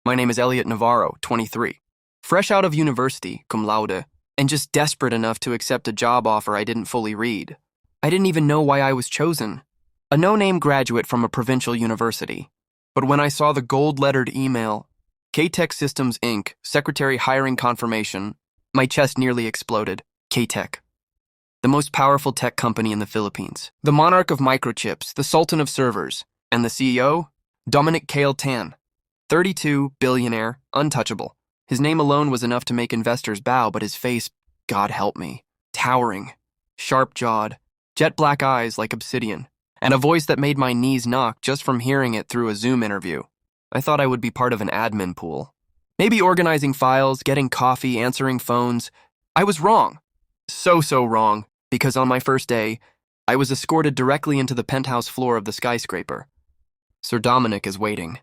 My name is Eliot Navarro, 23. Fresh out of university, cum laude, and just desperate enough to accept a job offer I didn't fully read. I didn't even know why I was chosen. A no-name graduate from a provincial university. But when I saw the gold-lettered email, K-Tech Systems, Inc., Secretary Hiring Confirmation, my chest nearly exploded. K-Tech. The most powerful tech company in the Philippines. The monarch of microchips, the sultan of servers. And the CEO? Dominic Karl Tan. 32, billionaire, untouchable. His name alone was enough to make investors bow, but his face, God help me, towering, sharp-jawed, jet-black eyes like obsidian, and a voice that made my knees knock just from hearing it through a Zoom interview. I thought I would be part of an admin pool. Maybe organizing files, getting coffee, answering phones. I was wrong. So wrong, because on my first day, I was escorted directly into the penthouse floor of the skyscraper. Sir Dominic is waiting.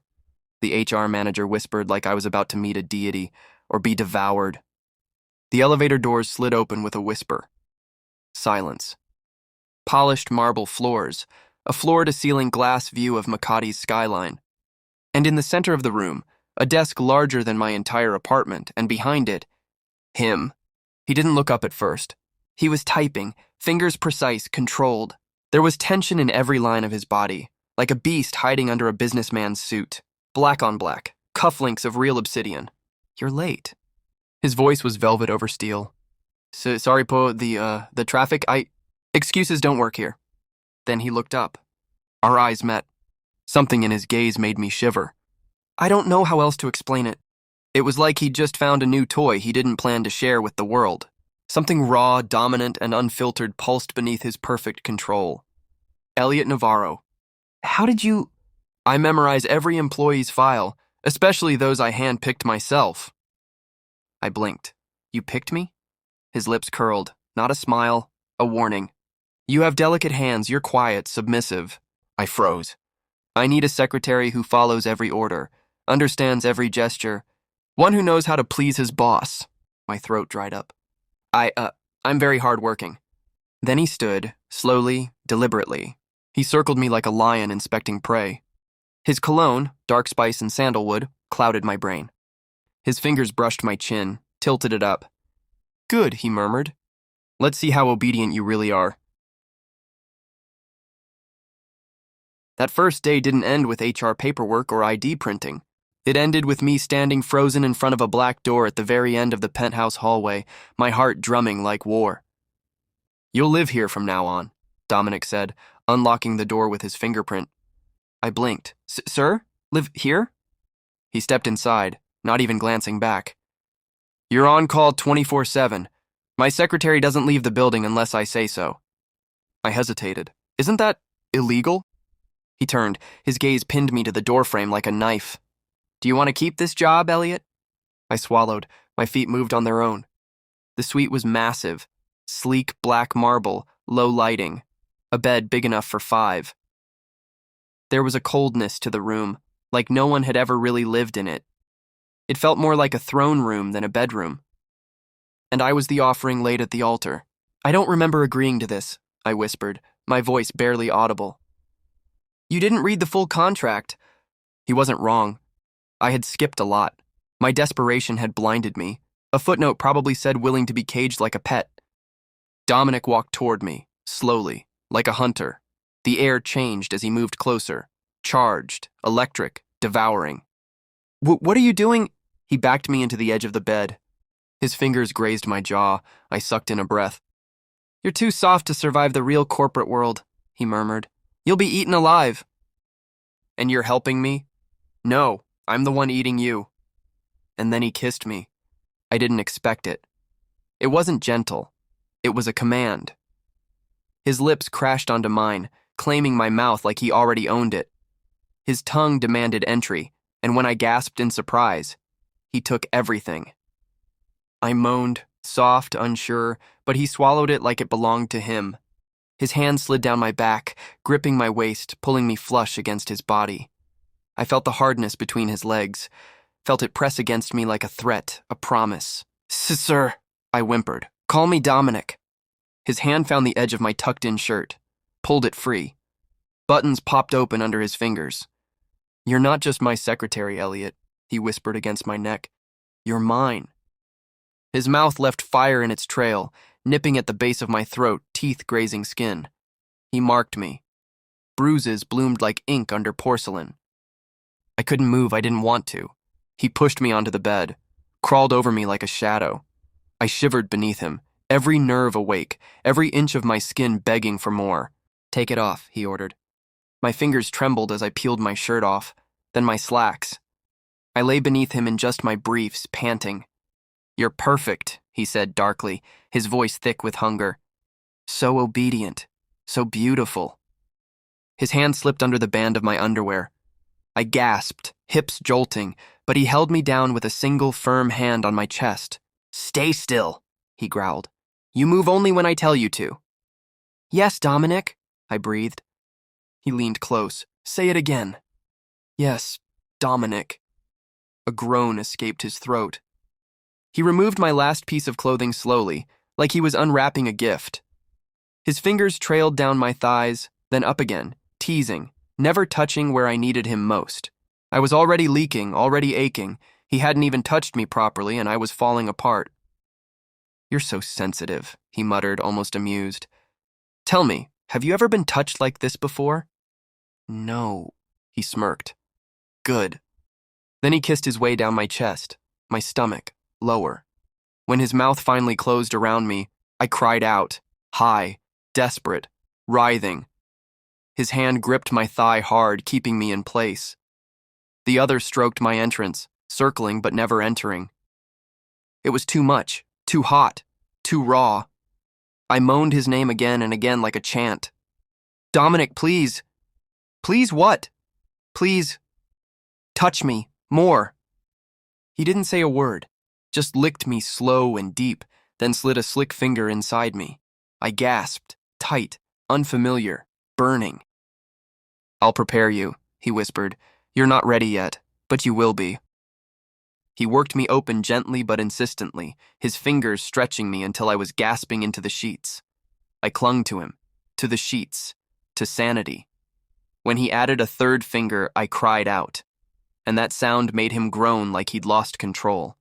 The HR manager whispered like I was about to meet a deity or be devoured. The elevator doors slid open with a whisper. Silence. Polished marble floors, a floor-to-ceiling glass view of Makati's skyline. And in the center of the room, a desk larger than my entire apartment, and behind it, him. He didn't look up at first. He was typing, fingers precise, controlled. There was tension in every line of his body, like a beast hiding under a businessman's suit. Black on black, cufflinks of real obsidian. You're late. His voice was velvet over steel. Sorry po, the traffic, excuses don't work here. Then he looked up. Our eyes met. Something in his gaze made me shiver. I don't know how else to explain it. It was like he'd just found a new toy he didn't plan to share with the world. Something raw, dominant, and unfiltered pulsed beneath his perfect control. Eliot Navarro. How did you... I memorize every employee's file, especially those I handpicked myself. I blinked. You picked me? His lips curled. Not a smile, a warning. You have delicate hands, you're quiet, submissive. I froze. I need a secretary who follows every order, understands every gesture, one who knows how to please his boss. My throat dried up. I'm very hardworking. Then he stood, slowly, deliberately. He circled me like a lion inspecting prey. His cologne, dark spice and sandalwood, clouded my brain. His fingers brushed my chin, tilted it up. Good, he murmured. Let's see how obedient you really are. That first day didn't end with HR paperwork or ID printing. It ended with me standing frozen in front of a black door at the very end of the penthouse hallway, my heart drumming like war. You'll live here from now on, Dominic said, unlocking the door with his fingerprint. I blinked. Sir? Live here? He stepped inside, not even glancing back. You're on call 24/7. My secretary doesn't leave the building unless I say so. I hesitated. Isn't that illegal? He turned, his gaze pinned me to the doorframe like a knife. Do you want to keep this job, Eliot? I swallowed. My feet moved on their own. The suite was massive. Sleek black marble, low lighting. A bed big enough for 5. There was a coldness to the room, like no one had ever really lived in it. It felt more like a throne room than a bedroom. And I was the offering laid at the altar. I don't remember agreeing to this, I whispered, my voice barely audible. You didn't read the full contract. He wasn't wrong. I had skipped a lot. My desperation had blinded me. A footnote probably said willing to be caged like a pet. Dominic walked toward me, slowly, like a hunter. The air changed as he moved closer. Charged, electric, devouring. What are you doing? He backed me into the edge of the bed. His fingers grazed my jaw. I sucked in a breath. You're too soft to survive the real corporate world, he murmured. You'll be eaten alive. And you're helping me? No, I'm the one eating you. And then he kissed me. I didn't expect it. It wasn't gentle. It was a command. His lips crashed onto mine, claiming my mouth like he already owned it. His tongue demanded entry, and when I gasped in surprise, he took everything. I moaned, soft, unsure, but he swallowed it like it belonged to him. His hand slid down my back, gripping my waist, pulling me flush against his body. I felt the hardness between his legs, felt it press against me like a threat, a promise. Sir, I whimpered. Call me Dominic. His hand found the edge of my tucked-in shirt, pulled it free. Buttons popped open under his fingers. You're not just my secretary, Eliot, he whispered against my neck. You're mine. His mouth left fire in its trail, nipping at the base of my throat, teeth grazing skin. He marked me. Bruises bloomed like ink under porcelain. I couldn't move, I didn't want to. He pushed me onto the bed, crawled over me like a shadow. I shivered beneath him, every nerve awake, every inch of my skin begging for more. Take it off, he ordered. My fingers trembled as I peeled my shirt off, then my slacks. I lay beneath him in just my briefs, panting. You're perfect, he said darkly, his voice thick with hunger. So obedient, so beautiful. His hand slipped under the band of my underwear. I gasped, hips jolting, but he held me down with a single firm hand on my chest. Stay still, he growled. You move only when I tell you to. Yes, Dominic, I breathed. He leaned close. Say it again. Yes, Dominic. A groan escaped his throat. He removed my last piece of clothing slowly, like he was unwrapping a gift. His fingers trailed down my thighs, then up again, teasing, never touching where I needed him most. I was already leaking, already aching. He hadn't even touched me properly, and I was falling apart. You're so sensitive, he muttered, almost amused. Tell me, have you ever been touched like this before? No, he smirked. Good. Then he kissed his way down my chest, my stomach, lower. When his mouth finally closed around me, I cried out, high, desperate, writhing. His hand gripped my thigh hard, keeping me in place. The other stroked my entrance, circling but never entering. It was too much, too hot, too raw. I moaned his name again and again like a chant. Dominic, please. Please what? Please. Touch me, more. He didn't say a word, just licked me slow and deep, then slid a slick finger inside me. I gasped, tight, unfamiliar, burning. I'll prepare you, he whispered. You're not ready yet, but you will be. He worked me open gently but insistently, his fingers stretching me until I was gasping into the sheets. I clung to him, to the sheets, to sanity. When he added a third finger, I cried out, and that sound made him groan like he'd lost control.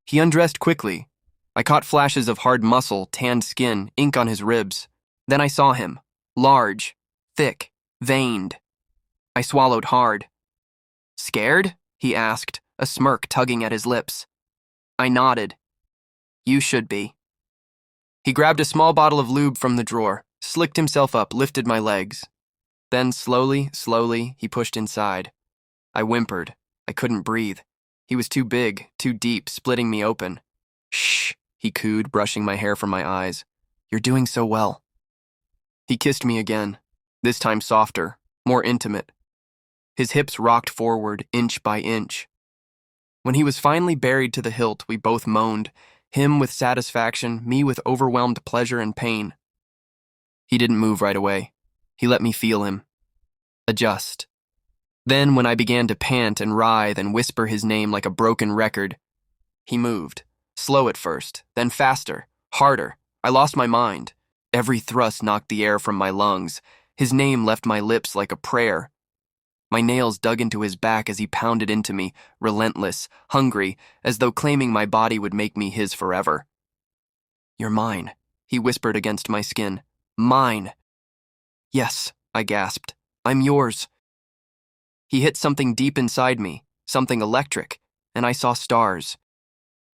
He undressed quickly. I caught flashes of hard muscle, tanned skin, ink on his ribs. Then I saw him, large, thick, veined. I swallowed hard. Scared? He asked, a smirk tugging at his lips. I nodded. You should be. He grabbed a small bottle of lube from the drawer, slicked himself up, lifted my legs. Then slowly, he pushed inside. I whimpered. I couldn't breathe. He was too big, too deep, splitting me open. Shh, he cooed, brushing my hair from my eyes. You're doing so well. He kissed me again, this time softer, more intimate. His hips rocked forward, inch by inch. When he was finally buried to the hilt, we both moaned, him with satisfaction, me with overwhelmed pleasure and pain. He didn't move right away. He let me feel him. Adjust. Then, when I began to pant and writhe and whisper his name like a broken record, he moved. Slow at first, then faster, harder. I lost my mind. Every thrust knocked the air from my lungs. His name left my lips like a prayer. My nails dug into his back as he pounded into me, relentless, hungry, as though claiming my body would make me his forever. You're mine, he whispered against my skin. Mine. Yes, I gasped. I'm yours. He hit something deep inside me, something electric, and I saw stars.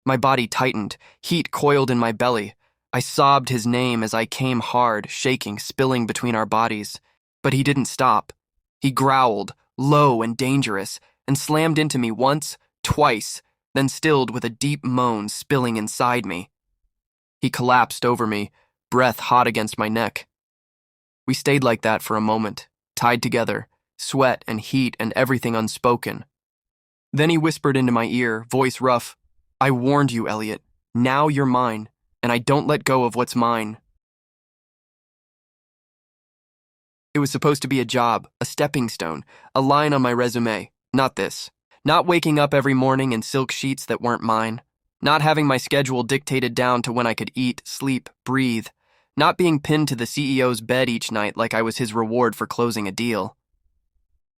My body tightened, heat coiled in my belly. I sobbed his name as I came hard, shaking, spilling between our bodies. But he didn't stop. He growled, low and dangerous, and slammed into me once, twice, then stilled with a deep moan spilling inside me. He collapsed over me, breath hot against my neck. We stayed like that for a moment, tied together, sweat and heat and everything unspoken. Then he whispered into my ear, voice rough, I warned you, Eliot. Now you're mine, and I don't let go of what's mine. It was supposed to be a job, a stepping stone, a line on my resume. Not this. Not waking up every morning in silk sheets that weren't mine. Not having my schedule dictated down to when I could eat, sleep, breathe. Not being pinned to the CEO's bed each night like I was his reward for closing a deal.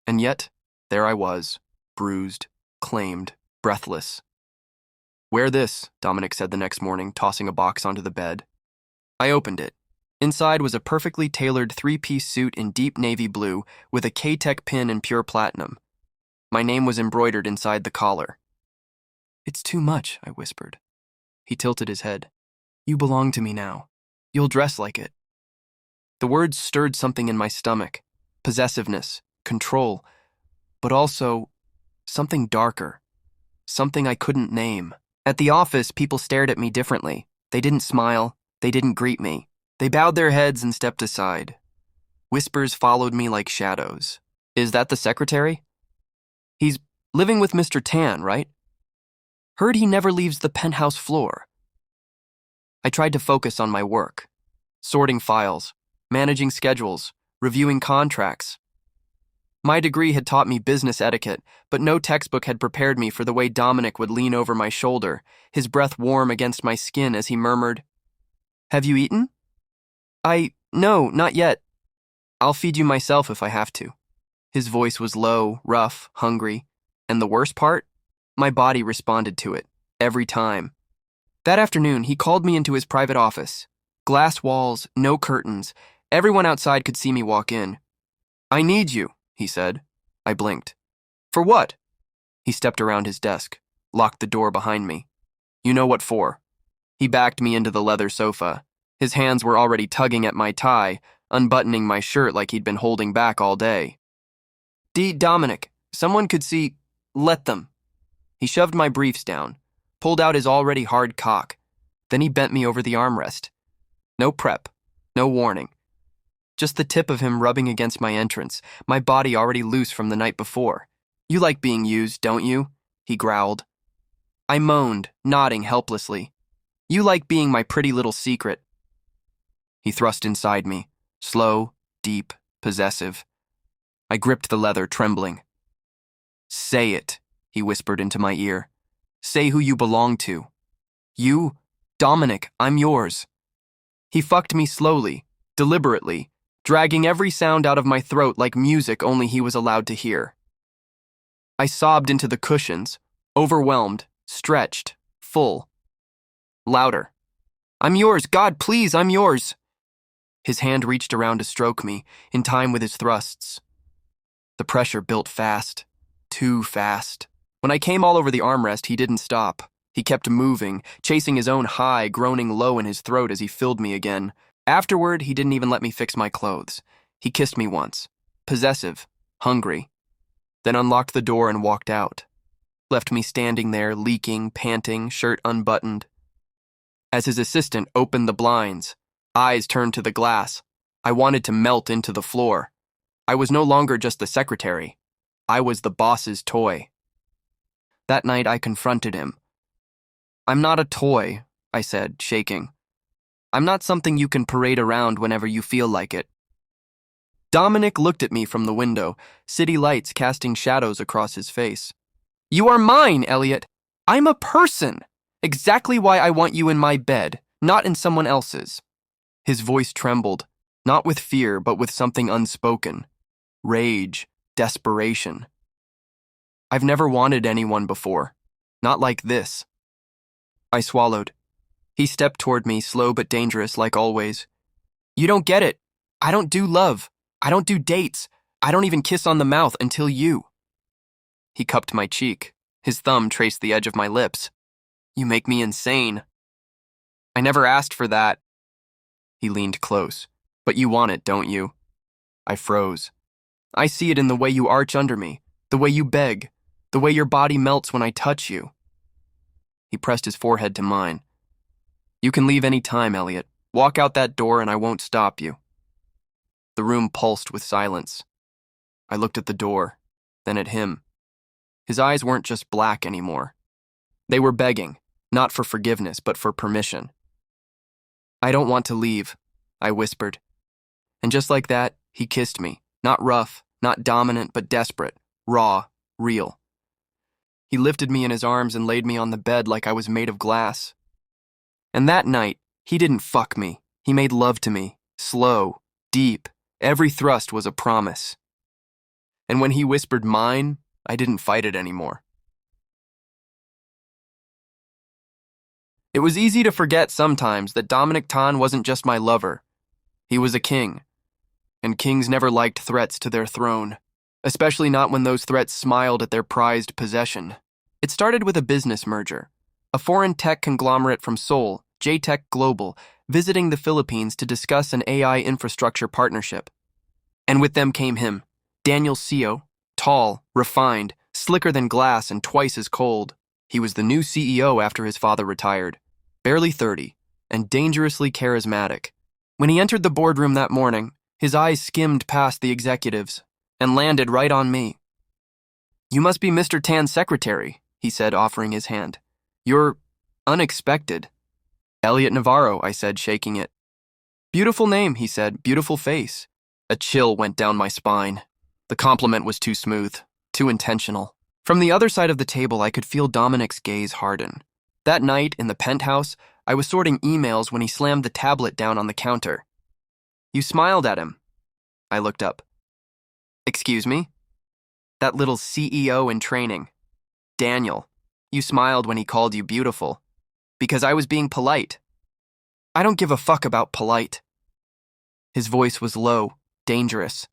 And yet, there I was, bruised, claimed, breathless. "Wear this," Dominic said the next morning, tossing a box onto the bed. I opened it. Inside was a perfectly tailored three-piece suit in deep navy blue with a K-Tech pin in pure platinum. My name was embroidered inside the collar. "It's too much," I whispered. He tilted his head. "You belong to me now. You'll dress like it." The words stirred something in my stomach. Possessiveness, control, but also something darker. Something I couldn't name. At the office, people stared at me differently. They didn't smile. They didn't greet me. They bowed their heads and stepped aside. Whispers followed me like shadows. "Is that the secretary? He's living with Mr. Tan, right? Heard he never leaves the penthouse floor." I tried to focus on my work. Sorting files, managing schedules, reviewing contracts. My degree had taught me business etiquette, but no textbook had prepared me for the way Dominic would lean over my shoulder, his breath warm against my skin as he murmured, "Have you eaten?" No, not yet. I'll feed you myself if I have to." His voice was low, rough, hungry, and the worst part? My body responded to it, every time. That afternoon, he called me into his private office. Glass walls, no curtains. Everyone outside could see me walk in. "I need you," he said. I blinked. "For what?" He stepped around his desk, locked the door behind me. "You know what for." He backed me into the leather sofa. His hands were already tugging at my tie, unbuttoning my shirt like he'd been holding back all day. Dominic, someone could see. Let them." He shoved my briefs down, pulled out his already hard cock. Then he bent me over the armrest. No prep, no warning. Just the tip of him rubbing against my entrance, my body already loose from the night before. "You like being used, don't you?" he growled. I moaned, nodding helplessly. "You like being my pretty little secret." He thrust inside me, slow, deep, possessive. I gripped the leather, trembling. "Say it," he whispered into my ear. "Say who you belong to." "You? Dominic, I'm yours." He fucked me slowly, deliberately, dragging every sound out of my throat like music only he was allowed to hear. I sobbed into the cushions, overwhelmed, stretched, full. Louder. "I'm yours, God, please, I'm yours." His hand reached around to stroke me, in time with his thrusts. The pressure built fast, too fast. When I came all over the armrest, he didn't stop. He kept moving, chasing his own high, groaning low in his throat as he filled me again. Afterward, he didn't even let me fix my clothes. He kissed me once, possessive, hungry, then unlocked the door and walked out. Left me standing there, leaking, panting, shirt unbuttoned. As his assistant opened the blinds, eyes turned to the glass, I wanted to melt into the floor. I was no longer just the secretary. I was the boss's toy. That night, I confronted him. "I'm not a toy," I said, shaking. "I'm not something you can parade around whenever you feel like it." Dominic looked at me from the window, city lights casting shadows across his face. "You are mine, Eliot. I'm a person. Exactly why I want you in my bed, not in someone else's." His voice trembled, not with fear, but with something unspoken. Rage, desperation. I've never wanted anyone before. Not like this. I swallowed. He stepped toward me, slow but dangerous, like always. "You don't get it. I don't do love. I don't do dates. I don't even kiss on the mouth until you." He cupped my cheek. His thumb traced the edge of my lips. "You make me insane." "I never asked for that." He leaned close. "But you want it, don't you?" I froze. "I see it in the way you arch under me, the way you beg, the way your body melts when I touch you." He pressed his forehead to mine. "You can leave any time, Eliot. Walk out that door and I won't stop you." The room pulsed with silence. I looked at the door, then at him. His eyes weren't just black anymore. They were begging, not for forgiveness, but for permission. "I don't want to leave," I whispered. And just like that, he kissed me, not rough, not dominant, but desperate, raw, real. He lifted me in his arms and laid me on the bed like I was made of glass. And that night, he didn't fuck me. He made love to me, slow, deep. Every thrust was a promise. And when he whispered mine, I didn't fight it anymore. It was easy to forget sometimes that Dominic Tan wasn't just my lover. He was a king, and kings never liked threats to their throne, especially not when those threats smiled at their prized possession. It started with a business merger. A foreign tech conglomerate from Seoul, J-Tech Global, visiting the Philippines to discuss an AI infrastructure partnership. And with them came him, Daniel Seo, tall, refined, slicker than glass and twice as cold. He was the new CEO after his father retired, barely 30, and dangerously charismatic. When he entered the boardroom that morning, his eyes skimmed past the executives and landed right on me. "You must be Mr. Tan's secretary," he said, offering his hand. "You're unexpected." "Eliot Navarro," I said, shaking it. "Beautiful name," he said, "beautiful face." A chill went down my spine. The compliment was too smooth, too intentional. From the other side of the table, I could feel Dominic's gaze harden. That night, in the penthouse, I was sorting emails when he slammed the tablet down on the counter. "You smiled at him." I looked up. "Excuse me?" "That little CEO in training. Daniel. You smiled when he called you beautiful. Because I was being polite." "I don't give a fuck about polite." His voice was low, dangerous.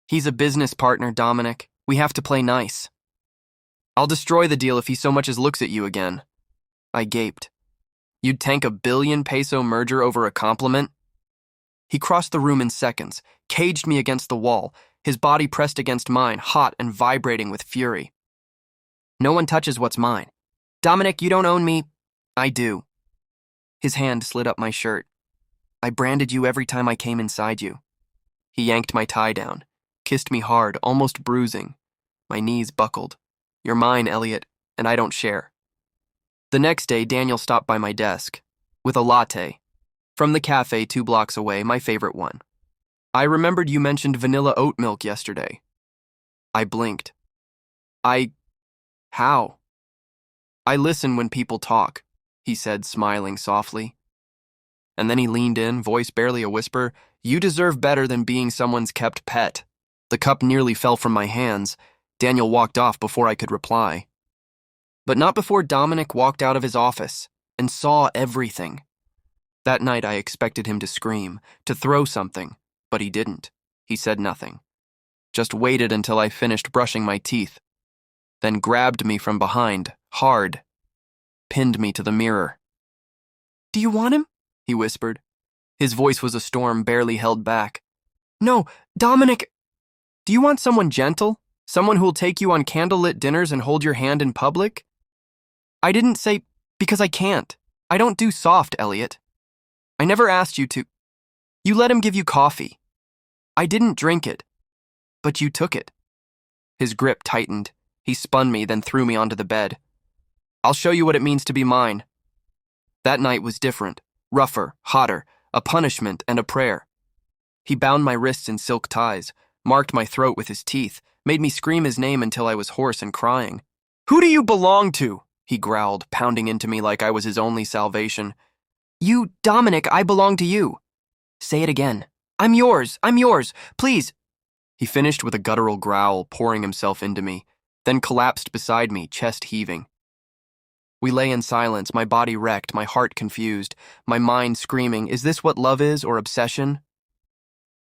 "He's a business partner, Dominic. We have to play nice. I'll destroy the deal if he so much as looks at you again." I gaped. "You'd tank a billion-peso merger over a compliment?" He crossed the room in seconds, caged me against the wall, his body pressed against mine, hot and vibrating with fury. "No one touches what's mine. Dominic, you don't own me." "I do." His hand slid up my shirt. "I branded you every time I came inside you." He yanked my tie down, kissed me hard, almost bruising. My knees buckled. "You're mine, Eliot, and I don't share." The next day, Daniel stopped by my desk with a latte from the cafe 2 blocks away, my favorite one. "I remembered you mentioned vanilla oat milk yesterday." I blinked. How?" "I listen when people talk," he said, smiling softly. And then he leaned in, voice barely a whisper. "You deserve better than being someone's kept pet." The cup nearly fell from my hands. Daniel walked off before I could reply. But not before Dominic walked out of his office and saw everything. That night I expected him to scream, to throw something, but he didn't. He said nothing. Just waited until I finished brushing my teeth, then grabbed me from behind, hard, pinned me to the mirror. "Do you want him?" he whispered. His voice was a storm barely held back. "No, Dominic! Do you want someone gentle? Someone who'll take you on candlelit dinners and hold your hand in public?" I didn't say, "Because I can't. I don't do soft, Eliot. I never asked you to. You let him give you coffee. I didn't drink it, but you took it." His grip tightened. He spun me, then threw me onto the bed. "I'll show you what it means to be mine." That night was different, rougher, hotter, a punishment and a prayer. He bound my wrists in silk ties, marked my throat with his teeth, made me scream his name until I was hoarse and crying. "Who do you belong to?" he growled, pounding into me like I was his only salvation. "You, Dominic, I belong to you." "Say it again. I'm yours, please." He finished with a guttural growl, pouring himself into me, then collapsed beside me, chest heaving. We lay in silence, my body wrecked, my heart confused, my mind screaming, is this what love is, or obsession?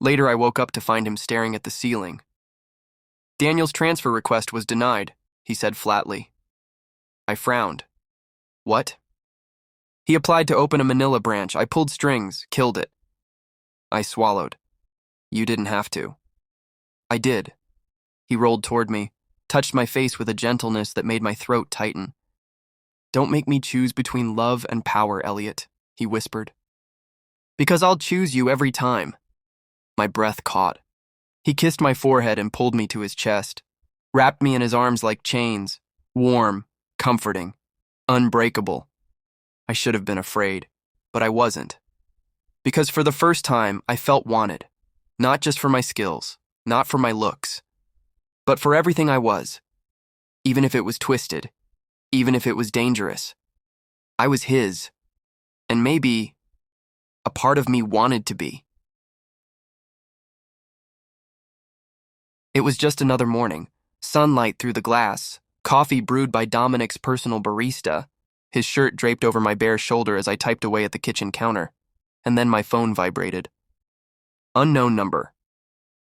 Later I woke up to find him staring at the ceiling. "Daniel's transfer request was denied," he said flatly. I frowned. "What?" "He applied to open a Manila branch. I pulled strings, killed it." I swallowed. "You didn't have to." "I did." He rolled toward me, touched my face with a gentleness that made my throat tighten. "Don't make me choose between love and power, Eliot," he whispered. "Because I'll choose you every time." My breath caught. He kissed my forehead and pulled me to his chest, wrapped me in his arms like chains, warm, comforting, unbreakable. I should have been afraid, but I wasn't. Because for the first time, I felt wanted, not just for my skills, not for my looks, but for everything I was, even if it was twisted, even if it was dangerous. I was his, and maybe a part of me wanted to be. It was just another morning, sunlight through the glass, coffee brewed by Dominic's personal barista, his shirt draped over my bare shoulder as I typed away at the kitchen counter, and then my phone vibrated. Unknown number.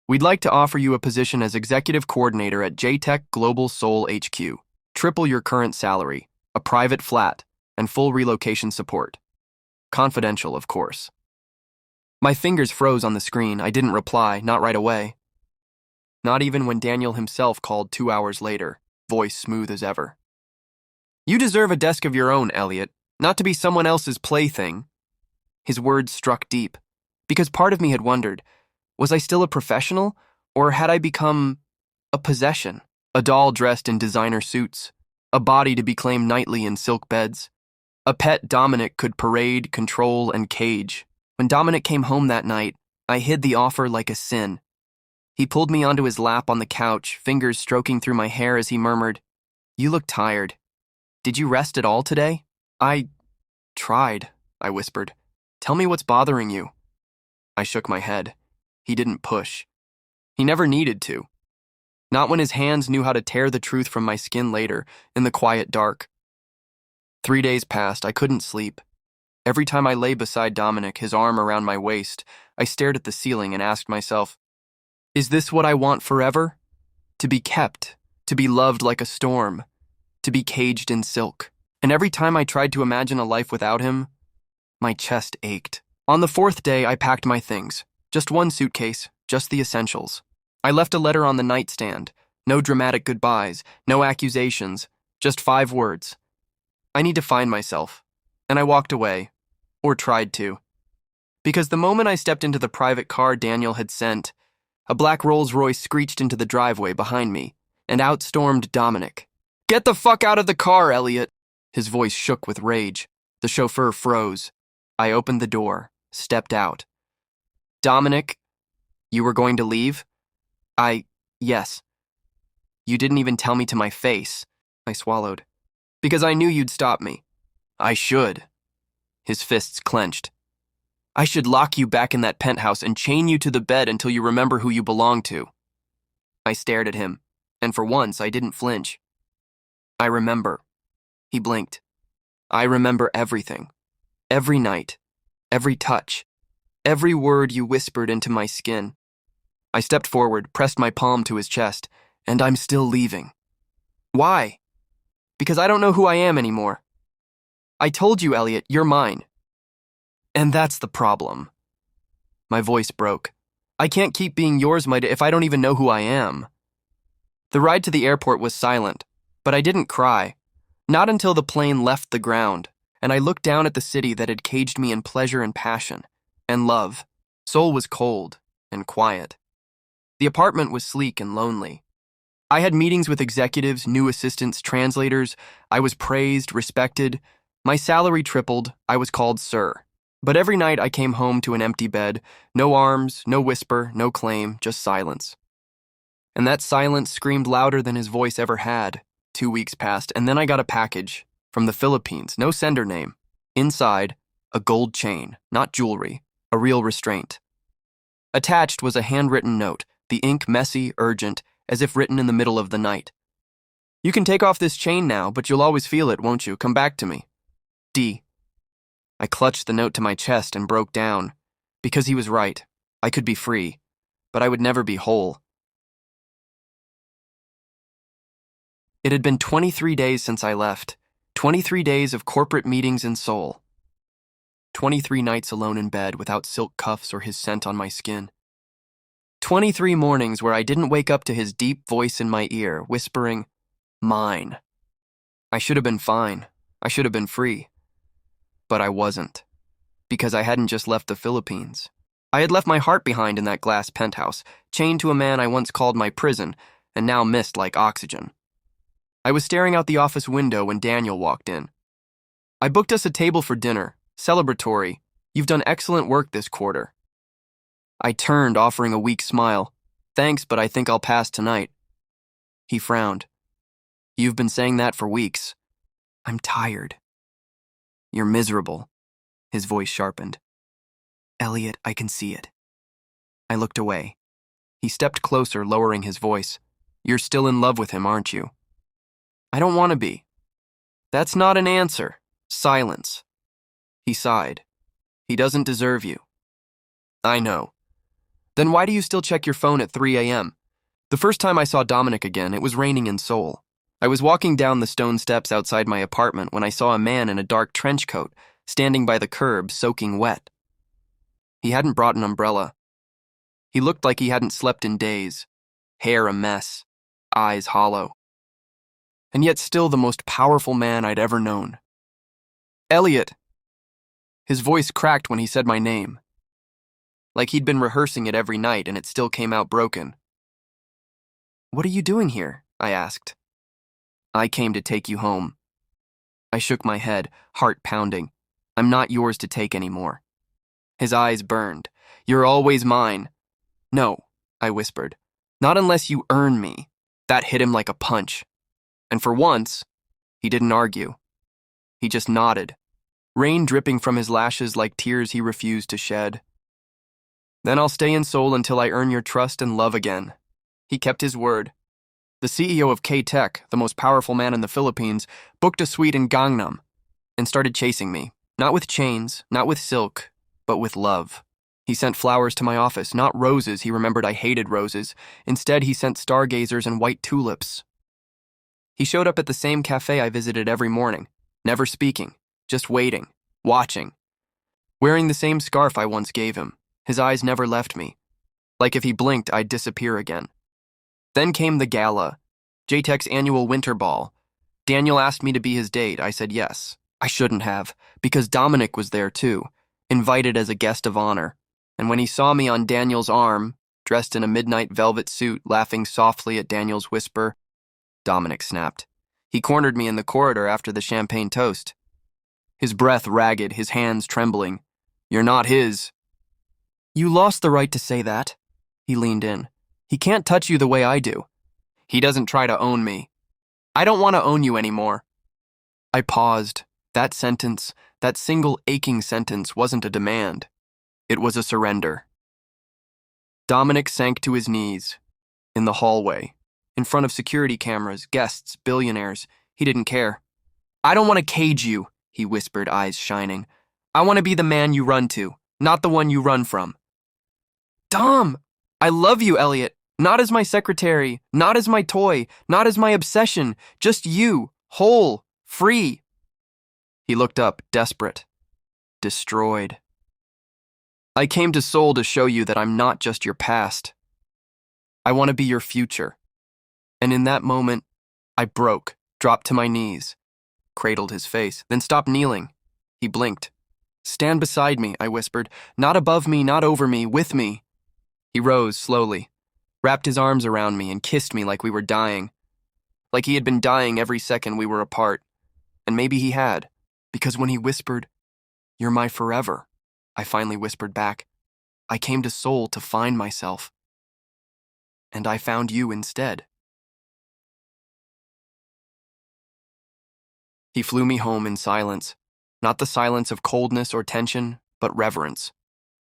We'd like to offer you a position as executive coordinator at JTech Global Seoul HQ. Triple your current salary, a private flat, and full relocation support. Confidential, of course. My fingers froze on the screen. I didn't reply, not right away. Not even when Daniel himself called 2 hours later, voice smooth as ever. You deserve a desk of your own, Eliot, not to be someone else's plaything. His words struck deep, because part of me had wondered, was I still a professional, or had I become a possession? A doll dressed in designer suits, a body to be claimed nightly in silk beds. A pet Dominic could parade, control, and cage. When Dominic came home that night, I hid the offer like a sin. He pulled me onto his lap on the couch, fingers stroking through my hair as he murmured, "You look tired. Did you rest at all today?" "I tried," I whispered. "Tell me what's bothering you." I shook my head. He didn't push. He never needed to. Not when his hands knew how to tear the truth from my skin later, in the quiet dark. 3 days passed. I couldn't sleep. Every time I lay beside Dominic, his arm around my waist, I stared at the ceiling and asked myself, is this what I want forever? To be kept, to be loved like a storm, to be caged in silk. And every time I tried to imagine a life without him, my chest ached. On the 4th day, I packed my things. Just one suitcase, just the essentials. I left a letter on the nightstand. No dramatic goodbyes, no accusations, just 5 words. I need to find myself. And I walked away, or tried to. Because the moment I stepped into the private car Daniel had sent, a black Rolls-Royce screeched into the driveway behind me, and out stormed Dominic. "Get the fuck out of the car, Eliot!" His voice shook with rage. The chauffeur froze. I opened the door, stepped out. "Dominic, you were going to leave?" Yes. "You didn't even tell me to my face." I swallowed. "Because I knew you'd stop me." "I should." His fists clenched. "I should lock you back in that penthouse and chain you to the bed until you remember who you belong to." I stared at him, and for once I didn't flinch. "I remember." He blinked. "I remember everything. Every night. Every touch. Every word you whispered into my skin." I stepped forward, pressed my palm to his chest, "And I'm still leaving." "Why?" "Because I don't know who I am anymore." "I told you, Eliot, you're mine." "And that's the problem." My voice broke. "I can't keep being yours, if I don't even know who I am." The ride to the airport was silent, but I didn't cry. Not until the plane left the ground, and I looked down at the city that had caged me in pleasure and passion, and love. Seoul was cold and quiet. The apartment was sleek and lonely. I had meetings with executives, new assistants, translators. I was praised, respected. My salary tripled. I was called Sir. But every night I came home to an empty bed. No arms, no whisper, no claim, just silence. And that silence screamed louder than his voice ever had. 2 weeks passed, and then I got a package from the Philippines, no sender name. Inside, a gold chain, not jewelry, a real restraint. Attached was a handwritten note, the ink messy, urgent, as if written in the middle of the night. "You can take off this chain now, but you'll always feel it, won't you? Come back to me. D." I clutched the note to my chest and broke down. Because he was right. I could be free, but I would never be whole. It had been 23 days since I left. 23 days of corporate meetings in Seoul. 23 nights alone in bed without silk cuffs or his scent on my skin. 23 mornings where I didn't wake up to his deep voice in my ear, whispering, "Mine." I should have been fine. I should have been free. But I wasn't. Because I hadn't just left the Philippines. I had left my heart behind in that glass penthouse, chained to a man I once called my prison, and now missed like oxygen. I was staring out the office window when Daniel walked in. "I booked us a table for dinner, celebratory. You've done excellent work this quarter." I turned, offering a weak smile. "Thanks, but I think I'll pass tonight." He frowned. "You've been saying that for weeks." "I'm tired." "You're miserable." His voice sharpened. "Eliot, I can see it." I looked away. He stepped closer, lowering his voice. "You're still in love with him, aren't you?" "I don't want to be." "That's not an answer." Silence. He sighed. He doesn't deserve you. I know. Then why do you still check your phone at 3 a.m.? The first time I saw Dominic again, it was raining in Seoul. I was walking down the stone steps outside my apartment when I saw a man in a dark trench coat standing by the curb, soaking wet. He hadn't brought an umbrella. He looked like he hadn't slept in days, hair a mess, eyes hollow. And yet still the most powerful man I'd ever known. Eliot! His voice cracked when he said my name. Like he'd been rehearsing it every night and it still came out broken. What are you doing here? I asked. I came to take you home. I shook my head, heart pounding. I'm not yours to take anymore. His eyes burned. You're always mine. No, I whispered. Not unless you earn me. That hit him like a punch. And for once, he didn't argue. He just nodded, rain dripping from his lashes like tears he refused to shed. Then I'll stay in Seoul until I earn your trust and love again. He kept his word. The CEO of K-Tech, the most powerful man in the Philippines, booked a suite in Gangnam and started chasing me. Not with chains, not with silk, but with love. He sent flowers to my office, not roses. He remembered I hated roses. Instead, he sent stargazers and white tulips. He showed up at the same cafe I visited every morning, never speaking, just waiting, watching. Wearing the same scarf I once gave him, his eyes never left me. Like if he blinked, I'd disappear again. Then came the gala, J-Tech's annual winter ball. Daniel asked me to be his date. I said yes. I shouldn't have, because Dominic was there too, invited as a guest of honor. And when he saw me on Daniel's arm, dressed in a midnight velvet suit, laughing softly at Daniel's whisper, Dominic snapped. He cornered me in the corridor after the champagne toast. His breath ragged, his hands trembling. You're not his. You lost the right to say that. He leaned in. He can't touch you the way I do. He doesn't try to own me. I don't want to own you anymore. I paused. That sentence, that single aching sentence, wasn't a demand. It was a surrender. Dominic sank to his knees. In the hallway. In front of security cameras, guests, billionaires. He didn't care. I don't want to cage you, he whispered, eyes shining. I want to be the man you run to, not the one you run from. Dom! I love you, Eliot. Not as my secretary, not as my toy, not as my obsession. Just you, whole, free. He looked up, desperate. Destroyed. I came to Seoul to show you that I'm not just your past. I want to be your future. And in that moment, I broke, dropped to my knees, cradled his face, then stopped kneeling. He blinked. Stand beside me, I whispered. Not above me, not over me, with me. He rose slowly, wrapped his arms around me and kissed me like we were dying. Like he had been dying every second we were apart. And maybe he had, because when he whispered, "You're my forever," I finally whispered back, I came to Seoul to find myself. And I found you instead. He flew me home in silence, not the silence of coldness or tension, but reverence.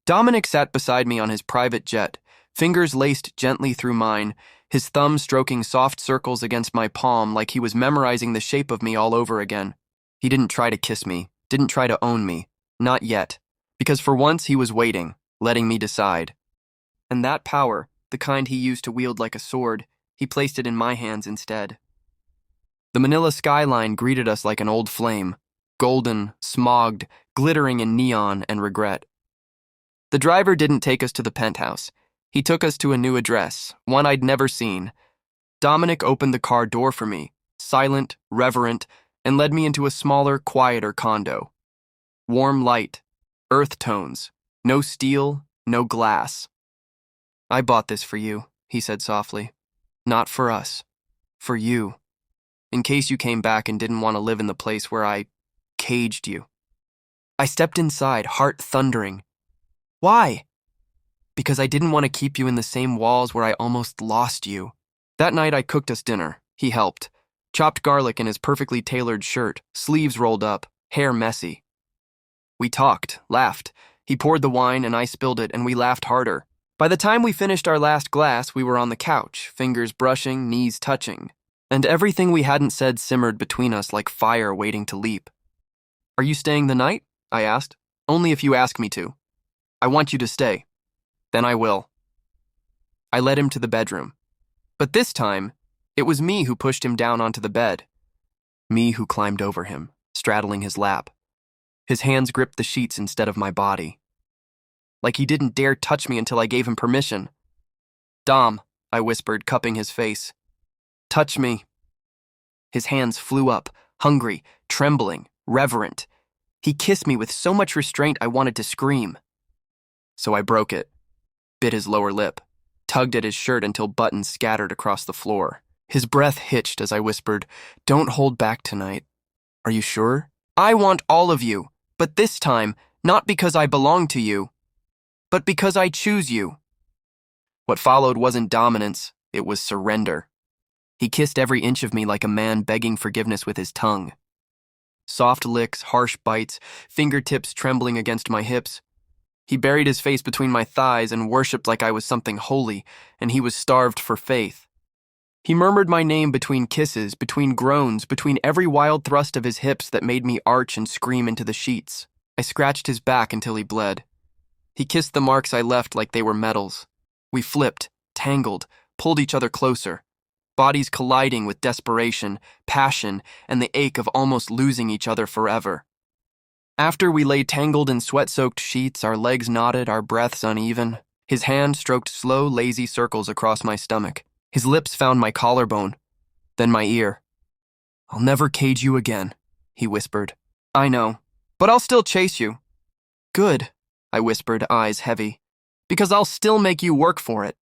Dominic sat beside me on his private jet, fingers laced gently through mine, his thumb stroking soft circles against my palm like he was memorizing the shape of me all over again. He didn't try to kiss me, didn't try to own me, not yet, because for once he was waiting, letting me decide. And that power, the kind he used to wield like a sword, he placed it in my hands instead. The Manila skyline greeted us like an old flame, golden, smogged, glittering in neon and regret. The driver didn't take us to the penthouse. He took us to a new address, one I'd never seen. Dominic opened the car door for me, silent, reverent, and led me into a smaller, quieter condo. Warm light, earth tones, no steel, no glass. I bought this for you, he said softly. Not for us, for you. In case you came back and didn't want to live in the place where I caged you. I stepped inside, heart thundering. Why? Because I didn't want to keep you in the same walls where I almost lost you. That night I cooked us dinner. He helped. Chopped garlic in his perfectly tailored shirt, sleeves rolled up, hair messy. We talked, laughed. He poured the wine and I spilled it and we laughed harder. By the time we finished our last glass, we were on the couch, fingers brushing, knees touching. And everything we hadn't said simmered between us like fire waiting to leap. Are you staying the night? I asked. Only if you ask me to. I want you to stay. Then I will. I led him to the bedroom. But this time, it was me who pushed him down onto the bed. Me who climbed over him, straddling his lap. His hands gripped the sheets instead of my body. Like he didn't dare touch me until I gave him permission. Dom, I whispered, cupping his face. Touch me. His hands flew up, hungry, trembling, reverent. He kissed me with so much restraint I wanted to scream. So I broke it, bit his lower lip, tugged at his shirt until buttons scattered across the floor. His breath hitched as I whispered, Don't hold back tonight. Are you sure? I want all of you, but this time, not because I belong to you, but because I choose you. What followed wasn't dominance, it was surrender. He kissed every inch of me like a man begging forgiveness with his tongue. Soft licks, harsh bites, fingertips trembling against my hips. He buried his face between my thighs and worshipped like I was something holy, and he was starved for faith. He murmured my name between kisses, between groans, between every wild thrust of his hips that made me arch and scream into the sheets. I scratched his back until he bled. He kissed the marks I left like they were medals. We flipped, tangled, pulled each other closer, bodies colliding with desperation, passion, and the ache of almost losing each other forever. After we lay tangled in sweat-soaked sheets, our legs knotted, our breaths uneven. His hand stroked slow, lazy circles across my stomach. His lips found my collarbone, then my ear. I'll never cage you again, he whispered. I know, but I'll still chase you. Good, I whispered, eyes heavy, because I'll still make you work for it.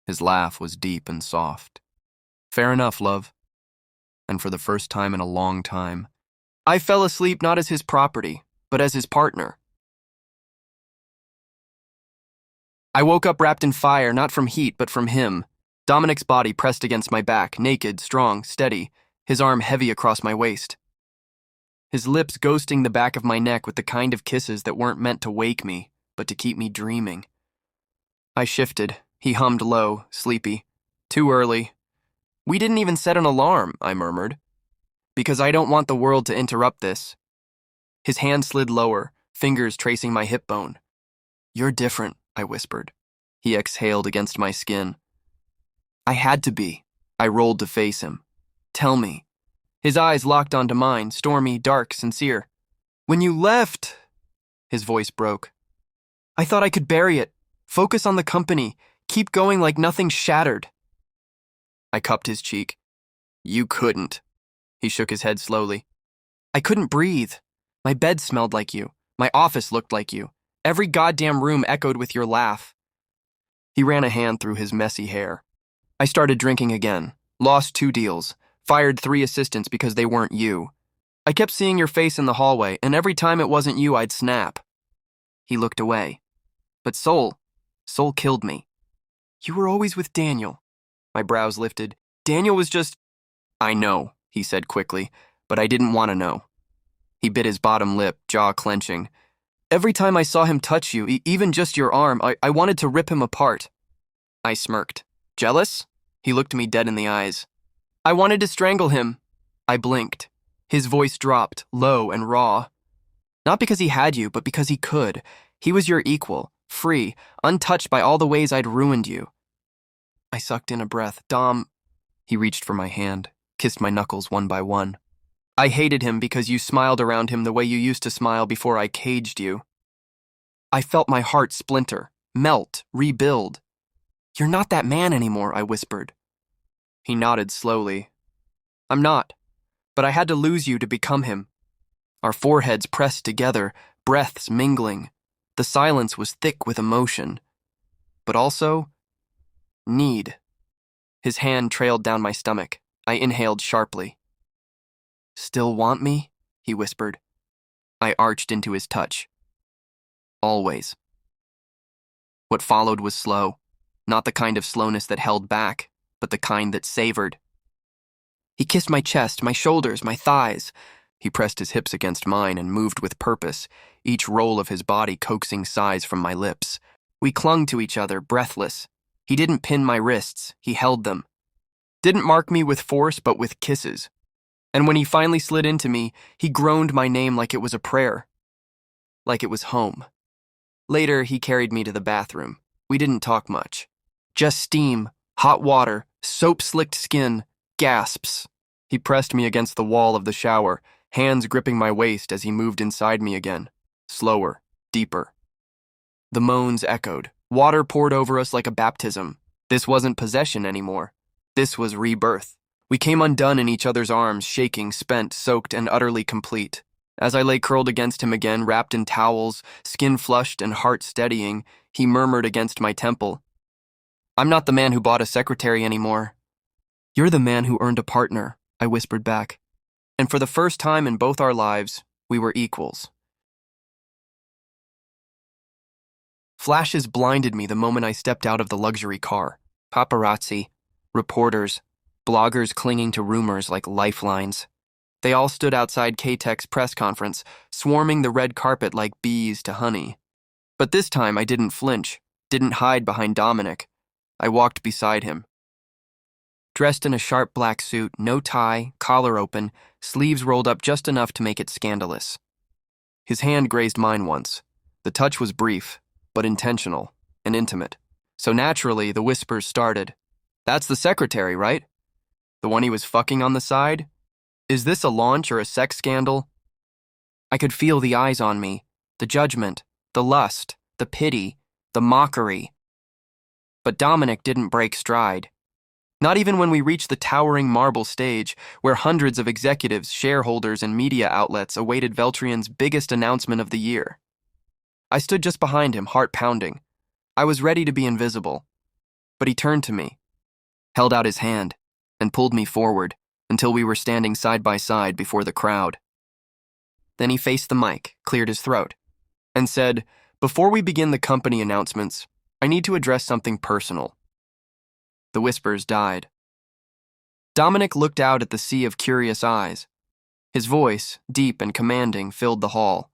His laugh was deep and soft. Fair enough, love. And for the first time in a long time, I fell asleep not as his property, but as his partner. I woke up wrapped in fire, not from heat, but from him. Dominic's body pressed against my back, naked, strong, steady, his arm heavy across my waist. His lips ghosting the back of my neck with the kind of kisses that weren't meant to wake me, but to keep me dreaming. I shifted. He hummed low, sleepy. Too early. We didn't even set an alarm, I murmured. Because I don't want the world to interrupt this. His hand slid lower, fingers tracing my hip bone. You're different, I whispered. He exhaled against my skin. I had to be. I rolled to face him. Tell me. His eyes locked onto mine, stormy, dark, sincere. When you left, his voice broke. I thought I could bury it, focus on the company, keep going like nothing shattered. I cupped his cheek. You couldn't. He shook his head slowly. I couldn't breathe. My bed smelled like you. My office looked like you. Every goddamn room echoed with your laugh. He ran a hand through his messy hair. I started drinking again, lost 2 deals, fired 3 assistants because they weren't you. I kept seeing your face in the hallway, and every time it wasn't you, I'd snap. He looked away. But Seoul killed me. You were always with Daniel. My brows lifted. Daniel was just... I know, he said quickly, but I didn't want to know. He bit his bottom lip, jaw clenching. Every time I saw him touch you, even just your arm, I wanted to rip him apart. I smirked. Jealous? He looked me dead in the eyes. I wanted to strangle him. I blinked. His voice dropped, low and raw. Not because he had you, but because he could. He was your equal, free, untouched by all the ways I'd ruined you. I sucked in a breath. Dom... He reached for my hand, kissed my knuckles one by one. I hated him because you smiled around him the way you used to smile before I caged you. I felt my heart splinter, melt, rebuild. You're not that man anymore, I whispered. He nodded slowly. I'm not, but I had to lose you to become him. Our foreheads pressed together, breaths mingling. The silence was thick with emotion, but also need. His hand trailed down my stomach. I inhaled sharply. Still want me? He whispered. I arched into his touch. Always. What followed was slow. Not the kind of slowness that held back, but the kind that savored. He kissed my chest, my shoulders, my thighs. He pressed his hips against mine and moved with purpose, each roll of his body coaxing sighs from my lips. We clung to each other, breathless. He didn't pin my wrists, he held them. Didn't mark me with force, but with kisses. And when he finally slid into me, he groaned my name like it was a prayer, like it was home. Later, he carried me to the bathroom. We didn't talk much. Just steam, hot water, soap-slicked skin, gasps. He pressed me against the wall of the shower, hands gripping my waist as he moved inside me again. Slower, deeper. The moans echoed. Water poured over us like a baptism. This wasn't possession anymore. This was rebirth. We came undone in each other's arms, shaking, spent, soaked, and utterly complete. As I lay curled against him again, wrapped in towels, skin flushed and heart steadying, he murmured against my temple, "I'm not the man who bought a secretary anymore." "You're the man who earned a partner," I whispered back. And for the first time in both our lives, we were equals. Flashes blinded me the moment I stepped out of the luxury car. Paparazzi, reporters, bloggers clinging to rumors like lifelines. They all stood outside K-Tech's press conference, swarming the red carpet like bees to honey. But this time I didn't flinch, didn't hide behind Dominic. I walked beside him. Dressed in a sharp black suit, no tie, collar open, sleeves rolled up just enough to make it scandalous. His hand grazed mine once. The touch was brief, but intentional and intimate. So naturally, the whispers started. "That's the secretary, right? The one he was fucking on the side? Is this a launch or a sex scandal?" I could feel the eyes on me, the judgment, the lust, the pity, the mockery. But Dominic didn't break stride. Not even when we reached the towering marble stage, where hundreds of executives, shareholders, and media outlets awaited Veltrian's biggest announcement of the year. I stood just behind him, heart pounding. I was ready to be invisible. But he turned to me, held out his hand, and pulled me forward until we were standing side by side before the crowd. Then he faced the mic, cleared his throat, and said, "Before we begin the company announcements, I need to address something personal." The whispers died. Dominic looked out at the sea of curious eyes. His voice, deep and commanding, filled the hall.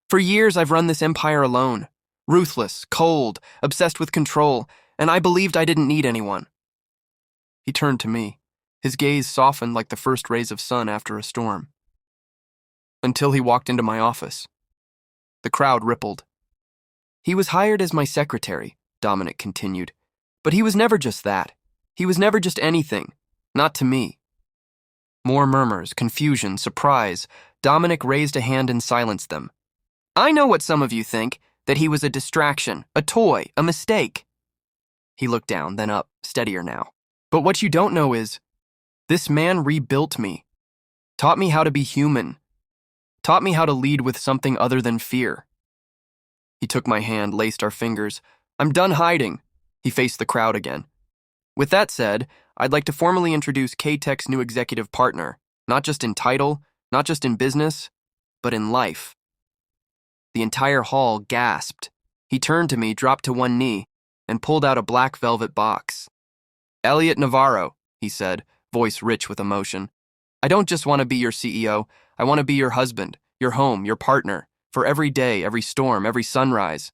"For years I've run this empire alone, ruthless, cold, obsessed with control, and I believed I didn't need anyone." He turned to me, his gaze softened like the first rays of sun after a storm. Until he walked into my office. The crowd rippled. "He was hired as my secretary," Dominic continued. "But he was never just that. He was never just anything. Not to me." More murmurs, confusion, surprise. Dominic raised a hand and silenced them. "I know what some of you think, that he was a distraction, a toy, a mistake." He looked down, then up, steadier now. "But what you don't know is, this man rebuilt me, taught me how to be human, taught me how to lead with something other than fear." He took my hand, laced our fingers. "I'm done hiding." He faced the crowd again. "With that said, I'd like to formally introduce K-Tech's new executive partner, not just in title, not just in business, but in life." The entire hall gasped. He turned to me, dropped to one knee, and pulled out a black velvet box. "Eliot Navarro," he said, voice rich with emotion. "I don't just want to be your CEO, I want to be your husband, your home, your partner, for every day, every storm, every sunrise."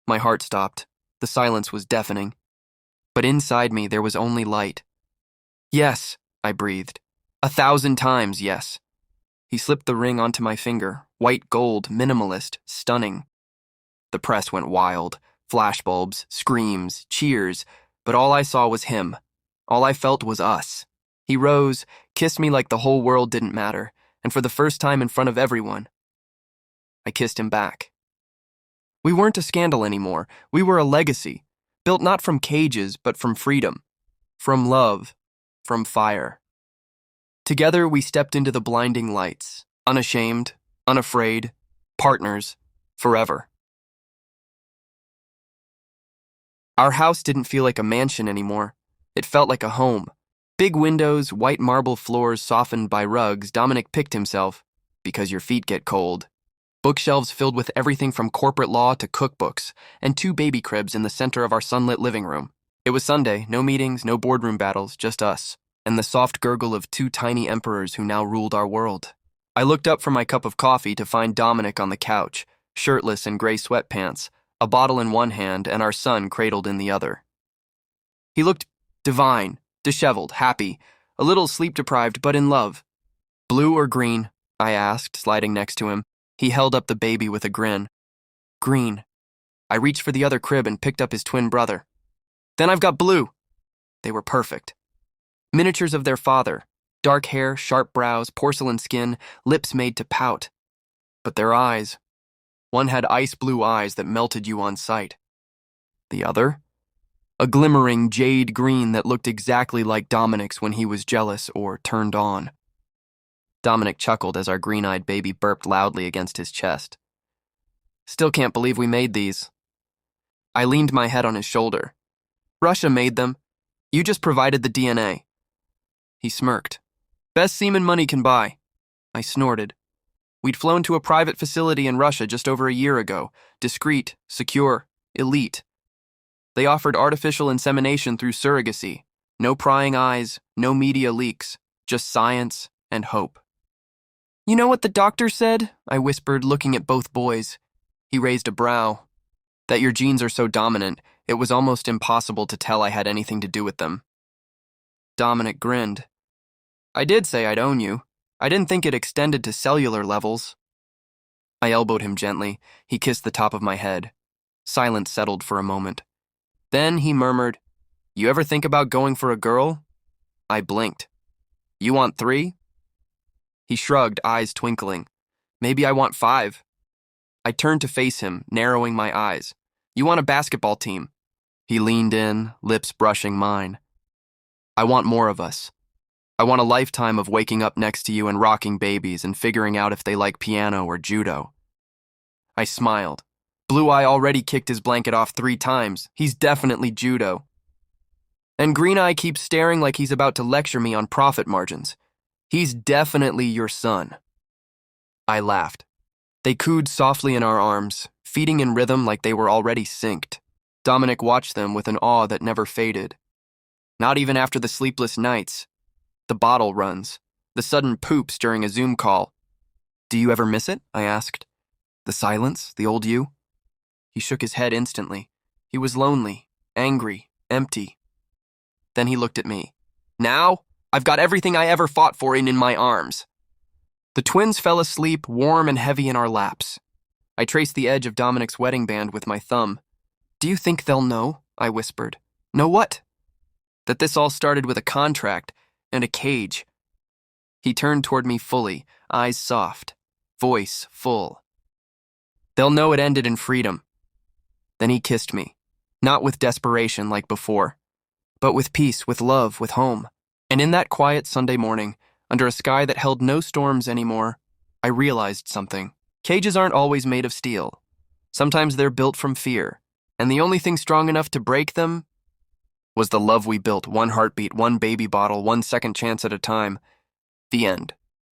My heart stopped. The silence was deafening. But inside me there was only light. "Yes," I breathed. 1,000 times yes. He slipped the ring onto my finger, white gold, minimalist, stunning. The press went wild, flashbulbs, screams, cheers, but all I saw was him. All I felt was us. He rose, kissed me like the whole world didn't matter, and for the first time in front of everyone, I kissed him back. We weren't a scandal anymore. We were a legacy, built not from cages, but from freedom, from love, from fire. Together, we stepped into the blinding lights, unashamed, unafraid, partners, forever. Our house didn't feel like a mansion anymore. It felt like a home. Big windows, white marble floors softened by rugs. Dominic picked himself, because your feet get cold. Bookshelves filled with everything from corporate law to cookbooks, and 2 baby cribs in the center of our sunlit living room. It was Sunday, no meetings, no boardroom battles, just us, and the soft gurgle of 2 tiny emperors who now ruled our world. I looked up from my cup of coffee to find Dominic on the couch, shirtless in gray sweatpants, a bottle in one hand and our son cradled in the other. He looked divine, disheveled, happy, a little sleep-deprived, but in love. Blue or green? I asked, sliding next to him. He held up the baby with a grin. Green. I reached for the other crib and picked up his twin brother. Then I've got blue. They were perfect. Miniatures of their father. Dark hair, sharp brows, porcelain skin, lips made to pout. But their eyes. One had ice blue eyes that melted you on sight. The other? A glimmering jade green that looked exactly like Dominic's when he was jealous or turned on. Dominic chuckled as our green-eyed baby burped loudly against his chest. Still can't believe we made these. I leaned my head on his shoulder. Russia made them. You just provided the DNA. He smirked. Best semen money can buy. I snorted. We'd flown to a private facility in Russia just over a year ago. Discreet, secure, elite. They offered artificial insemination through surrogacy. No prying eyes, no media leaks, just science and hope. You know what the doctor said? I whispered, looking at both boys. He raised a brow. That your genes are so dominant, it was almost impossible to tell I had anything to do with them. Dominic grinned. I did say I'd own you. I didn't think it extended to cellular levels. I elbowed him gently. He kissed the top of my head. Silence settled for a moment. Then he murmured, You ever think about going for a girl? I blinked. You want 3? He shrugged, eyes twinkling. Maybe I want 5. I turned to face him, narrowing my eyes. You want a basketball team? He leaned in, lips brushing mine. I want more of us. I want a lifetime of waking up next to you and rocking babies and figuring out if they like piano or judo. I smiled. Blue Eye already kicked his blanket off 3 times. He's definitely judo. And Green Eye keeps staring like he's about to lecture me on profit margins. He's definitely your son. I laughed. They cooed softly in our arms, feeding in rhythm like they were already synced. Dominic watched them with an awe that never faded. Not even after the sleepless nights. The bottle runs. The sudden poops during a Zoom call. Do you ever miss it? I asked. The silence, the old you? He shook his head instantly. He was lonely, angry, empty. Then he looked at me. Now, I've got everything I ever fought for in my arms. The twins fell asleep, warm and heavy in our laps. I traced the edge of Dominic's wedding band with my thumb. Do you think they'll know? I whispered. Know what? That this all started with a contract and a cage. He turned toward me fully, eyes soft, voice full. They'll know it ended in freedom. Then he kissed me, not with desperation like before, but with peace, with love, with home. And in that quiet Sunday morning, under a sky that held no storms anymore, I realized something. Cages aren't always made of steel. Sometimes they're built from fear, and the only thing strong enough to break them was the love we built, one heartbeat, one baby bottle, one second chance at a time. The end.